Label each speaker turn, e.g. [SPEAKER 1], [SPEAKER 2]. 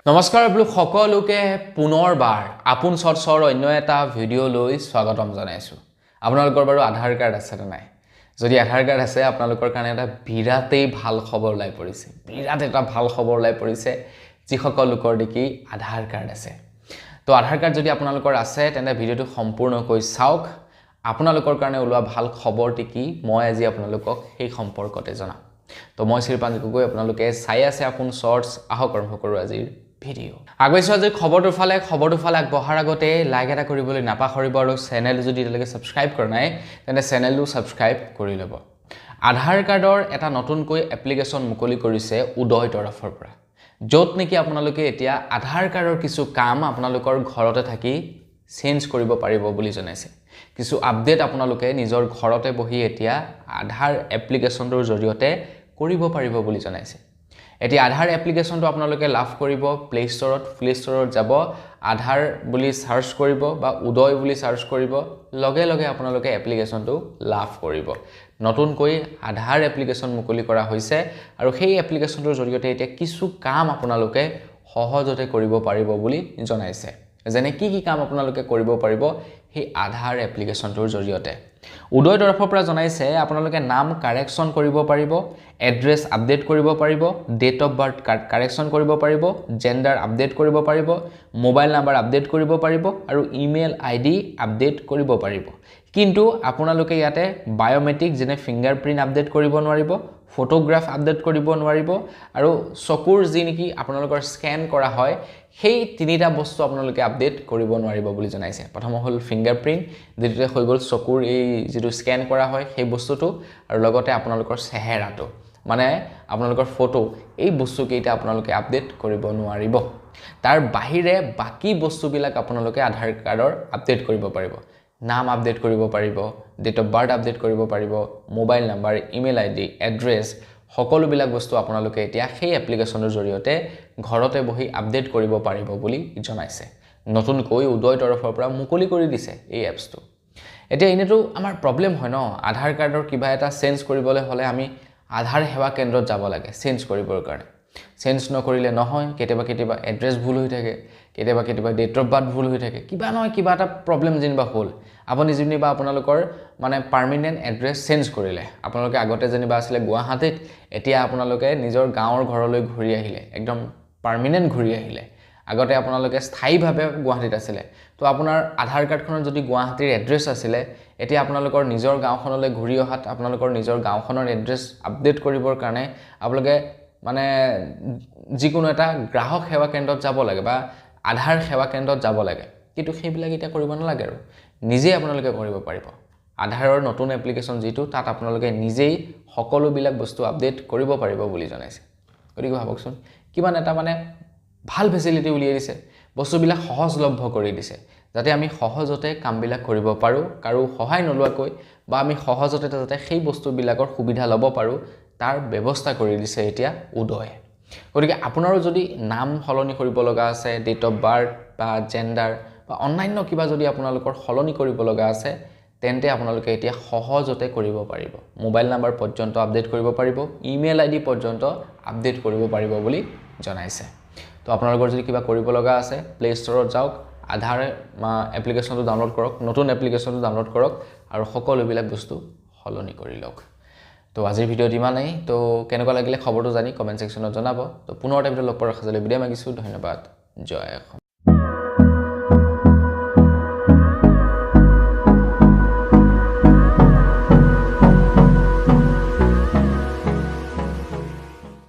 [SPEAKER 1] নমস্কাৰ বোলো সকলোকে পুনৰবাৰ আপোন চৰ্চৰ অন্য এটা ভিডিঅ' লৈ স্বাগতম জনাইছোঁ। আপোনালোকৰ বাৰু আধাৰ কাৰ্ড আছে নে নাই? যদি আধাৰ কাৰ্ড আছে আপোনালোকৰ কাৰণে এটা বিৰাটেই ভাল খবৰ ওলাই পৰিছে। বিৰাট এটা ভাল খবৰ ওলাই পৰিছে যিসকল লোকৰ দেখি আধাৰ কাৰ্ড আছে। তো আধাৰ কাৰ্ড যদি আপোনালোকৰ আছে তেন্তে ভিডিঅ'টো সম্পূৰ্ণকৈ চাওক। আপোনালোকৰ কাৰণে ওলোৱা ভাল খবৰটি কি মই আজি আপোনালোকক সেই সম্পৰ্কতে জনাম। তো মই শ্ৰীপাঞ্জ গগৈ, আপোনালোকে চাই আছে আপোন চৰ্চ। আহক আৰম্ভ কৰোঁ আজিৰ ভিডিঅ'। আগৈছোঁ আজিৰ খবৰটোৰ ফালে আগবঢ়াৰ আগতে লাইক এটা কৰিবলৈ নাপাহৰিব আৰু চেনেল যদি এতিয়ালৈকে ছাবস্ক্ৰাইব কৰা নাই তেন্তে চেনেলটো ছাবস্ক্ৰাইব কৰি ল'ব। আধাৰ কাৰ্ডৰ এটা নতুনকৈ এপ্লিকেশ্যন মুকলি কৰিছে উদয় তৰফৰ পৰা, য'ত নেকি আপোনালোকে এতিয়া আধাৰ কাৰ্ডৰ কিছু কাম আপোনালোকৰ ঘৰতে থাকি চেঞ্জ কৰিব পাৰিব বুলি জনাইছে। কিছু আপডেট আপোনালোকে নিজৰ ঘৰতে বহি এতিয়া আধাৰ এপ্লিকেশ্যনটোৰ জৰিয়তে কৰিব পাৰিব বুলি জনাইছে। এতিয়া আধাৰ এপ্লিকেশ্যনটো আপোনালোকে লাভ কৰিব প্লে ষ্টৰত যাব, আধাৰ বুলি চাৰ্চ কৰিব বা উদয় বুলি চাৰ্চ কৰিব, লগে লগে আপোনালোকে এপ্লিকেশ্যনটো লাভ কৰিব। নতুনকৈ আধাৰ এপ্লিকেশ্যন মুকলি কৰা হৈছে আৰু সেই এপ্লিকেশ্যনটোৰ জৰিয়তে এতিয়া কিছু কাম আপোনালোকে সহজতে কৰিব পাৰিব বুলি জনাইছে। যেনে কি কাম আপোনালোকে কৰিব পাৰিব সেই আধাৰ এপ্লিকেশ্যনটোৰ জৰিয়তে। উদয় তৰফৰ পৰা জনাইছে আপোনালোকে নাম কাৰেকশ্যন কৰিব পাৰিব, এড্ৰেছ আপডেট কৰিব পাৰিব, ডেট অফ বাৰ্থ কাৰেকশ্যন কৰিব পাৰিব, জেণ্ডাৰ আপডেট কৰিব পাৰিব, মোবাইল নাম্বাৰ আপডেট কৰিব পাৰিব আৰু ইমেইল আইডি আপডেট কৰিব পাৰিব। কিন্তু আপোনালোকে ইয়াতে বায়োমেট্ৰিক যেনে ফিংগাৰপ্ৰিণ্ট আপডেট কৰিব নোৱাৰিব, ফটোগ্ৰাফ আপডেট কৰিব নোৱাৰিব আৰু চকুৰ যি নেকি আপোনালোকৰ স্কেন কৰা হয় সেই তিনিটা বস্তু আপোনালোকে আপডেট কৰিব নোৱাৰিব বুলি জনাইছে। প্ৰথম হ'ল ফিংগাৰপ্ৰিণ্ট, দ্বিতীয়তে হৈ গ'ল চকুৰ এই যিটো স্কেন কৰা হয় সেই বস্তুটো, আৰু লগতে আপোনালোকৰ চেহেৰাটো মানে আপোনালোকৰ ফটো, এই বস্তুকেইটা আপোনালোকে আপডেট কৰিব নোৱাৰিব। তাৰ বাহিৰে বাকী বস্তুবিলাক আপোনালোকে আধাৰ কাৰ্ডৰ আপডেট কৰিব পাৰিব। নাম আপডেট কৰিব পাৰিব, ডেট অফ বাৰ্থ আপডেট কৰিব পাৰিব, mobile number, email ID, address, সকলোবিলাক বস্তু আপোনালোকে এতিয়া সেই এপ্লিকেশ্যনৰ জৰিয়তে ঘৰতে বহি আপডেট কৰিব পাৰিব বুলি জনাইছে। নতুনকৈ উদয় তৰফৰ পৰা মুকলি কৰি দিছে এই এপছটো। এতিয়া এনেতো আমাৰ প্ৰব্লেম হয় ন, আধাৰ কাৰ্ডৰ কিবা এটা চেঞ্জ কৰিবলৈ হ'লে আমি আধাৰ সেৱা কেন্দ্ৰত যাব লাগে চেঞ্জ কৰিবৰ কাৰণে। চেঞ্জ নকৰিলে নহয়, কেতিয়াবা এড্ৰেছ ভুল হৈ থাকে, কেতিয়াবা ডেট অফ বাৰ্থ ভুল হৈ থাকে, কিবা নহয় কিবা এটা প্ৰব্লেম যেনিবা হ'ল। আপুনি যেনিবা আপোনালোকৰ মানে পাৰ্মানেণ্ট এড্ৰেছ চেঞ্জ কৰিলে, আপোনালোকে আগতে যেনিবা আছিলে গুৱাহাটীত, এতিয়া আপোনালোকে নিজৰ গাঁৱৰ ঘৰলৈ ঘূৰি আহিলে, একদম পাৰ্মানেণ্ট ঘূৰি আহিলে। আগতে আপোনালোকে স্থায়ীভাৱে গুৱাহাটীত আছিলে, তো আপোনাৰ আধাৰ কাৰ্ডখনত যদি গুৱাহাটীৰ এড্ৰেছ আছিলে, এতিয়া আপোনালোকৰ নিজৰ গাঁওখনলৈ ঘূৰি অহাত আপোনালোকৰ নিজৰ গাঁওখনৰ এড্ৰেছ আপডেট কৰিবৰ কাৰণে আপোনালোকে মানে যিকোনো এটা গ্ৰাহক সেৱা কেন্দ্ৰত যাব লাগে বা আধাৰ সেৱা কেন্দ্ৰত যাব লাগে। কিন্তু সেইবিলাক এতিয়া কৰিব নালাগে আৰু নিজেই আপোনালোকে কৰিব পাৰিব। আধাৰৰ নতুন এপ্লিকেশ্যন যিটো, তাত আপোনালোকে নিজেই সকলোবিলাক বস্তু আপডেট কৰিব পাৰিব বুলি জনাইছে। গতিকে ভাবকচোন কিমান এটা মানে ভাল ফেচিলিটি উলিয়াই দিছে, বস্তুবিলাক সহজলভ্য কৰি দিছে, যাতে আমি সহজতে কামবিলাক কৰিব পাৰোঁ, কাৰো সহায় নোলোৱাকৈ, বা আমি সহজতে যাতে সেই বস্তুবিলাকৰ সুবিধা ল'ব পাৰোঁ তাৰ ব্যৱস্থা কৰি দিছে এতিয়া উদয়ে। গতিকে আপোনাৰো যদি নাম সলনি কৰিব লগা আছে, ডেট অফ বাৰ্থ বা জেণ্ডাৰ বা অন্যান্য কিবা যদি আপোনালোকৰ সলনি কৰিব লগা আছে, তেন্তে আপোনালোকে এতিয়া সহজতে কৰিব পাৰিব। মোবাইল নাম্বাৰ পৰ্যন্ত আপডেট কৰিব পাৰিব, ইমেইল আইডি পৰ্যন্ত আপডেট কৰিব পাৰিব বুলি জনাইছে। তো আপোনালোকৰ যদি কিবা কৰিব লগা আছে প্লে ষ্টৰত যাওক, আধাৰ এপ্লিকেশ্যনটো ডাউনলোড কৰক, নতুন এপ্লিকেশ্যনটো ডাউনলোড কৰক আৰু সকলোবিলাক বস্তু সলনি কৰি লওক। তো আজিৰ ভিডিঅ'ত ইমানেই। তো কেনেকুৱা লাগিলে খবৰটো জানি কমেণ্ট ছেকশ্যনত জনাব। তো পুনৰ এটা ভিডিঅ' লগ পোৱাৰ আশা জনাই বিদায় মাগিছোঁ। ধন্যবাদ। জয় অসম।